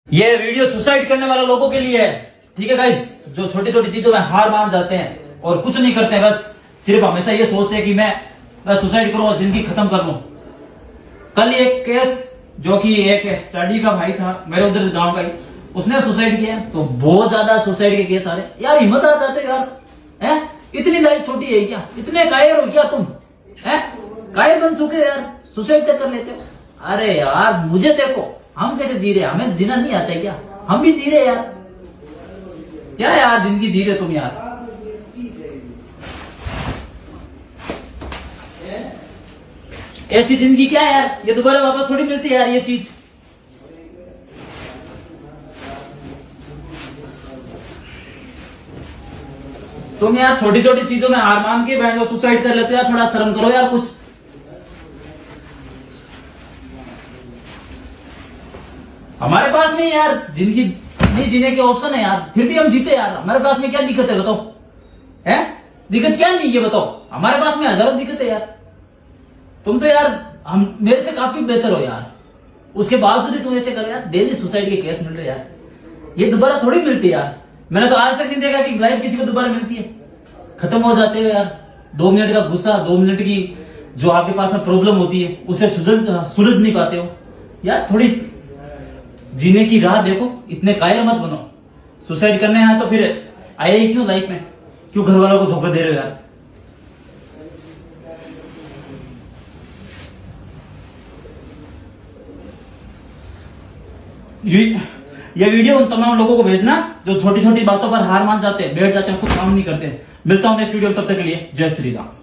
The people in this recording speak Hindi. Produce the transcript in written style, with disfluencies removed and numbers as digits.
ये वीडियो सुसाइड करने वाले लोगों के लिए है। ठीक है गाइस, जो छोटी छोटी चीजों में हार मान जाते हैं और कुछ नहीं करते हैं, बस सिर्फ हमेशा ये सोचते हैं कि मैं बस सुसाइड करूं और जिंदगी खत्म कर लूं। कल एक केस जो कि एक चाडी का भाई था मेरे उधर गांव का ही, उसने सुसाइड किया। तो बहुत ज्यादा सुसाइड के केस आ रहे यार। हिम्मत आ जाते यार, हैं? इतनी लाइफ छोटी है क्या? इतने कायर हो क्या तुम? हैं? कायर बन चुके यार, सुसाइड तक कर लेते हो। अरे यार मुझे देखो, हम कैसे जी रहे हैं, हमें जीना नहीं आता है क्या? हम भी जी रहे यार। क्या यार जिंदगी जी रहे तुम यार। ऐसी जिंदगी क्या यार, ये दोबारा वापस थोड़ी मिलती है यार ये चीज। तुम यार छोटी छोटी चीजों में हार मान के बैठ सुसाइड कर लेते हो यार। थोड़ा शर्म करो यार कुछ। हमारे पास में यार जिंदगी नहीं जीने के ऑप्शन है यार, फिर भी हम जीते यार। हमारे पास में क्या दिक्कत है बताओ? है दिक्कत क्या नहीं है बताओ? हमारे पास में हजारों दिक्कत है यार। तुम तो यार हम मेरे से काफी बेहतर हो यार, उसके बावजूद तुम ऐसे करो यार। डेली सुसाइड के केस मिल रहे यार, ये दोबारा थोड़ी मिलती यार। मैंने तो आज तक नहीं देखा कि लाइफ किसी को दोबारा मिलती है। खत्म हो जाते हो यार। 2 मिनट का गुस्सा, 2 मिनट की जो आपके पास में प्रॉब्लम होती है उसे सुलझ नहीं पाते हो यार। थोड़ी जीने की राह देखो, इतने कायर मत बनो। सुसाइड करने हैं तो फिर आए ही क्यों लाइफ में? क्यों घर वालों को धोखा दे रहे हो यार? ये वीडियो उन तमाम लोगों को भेजना जो छोटी छोटी बातों पर हार मान जाते हैं, बैठ जाते हैं, कुछ काम नहीं करते। मिलता हूं नेक्स्ट वीडियो में, तब तक के लिए जय श्री राम।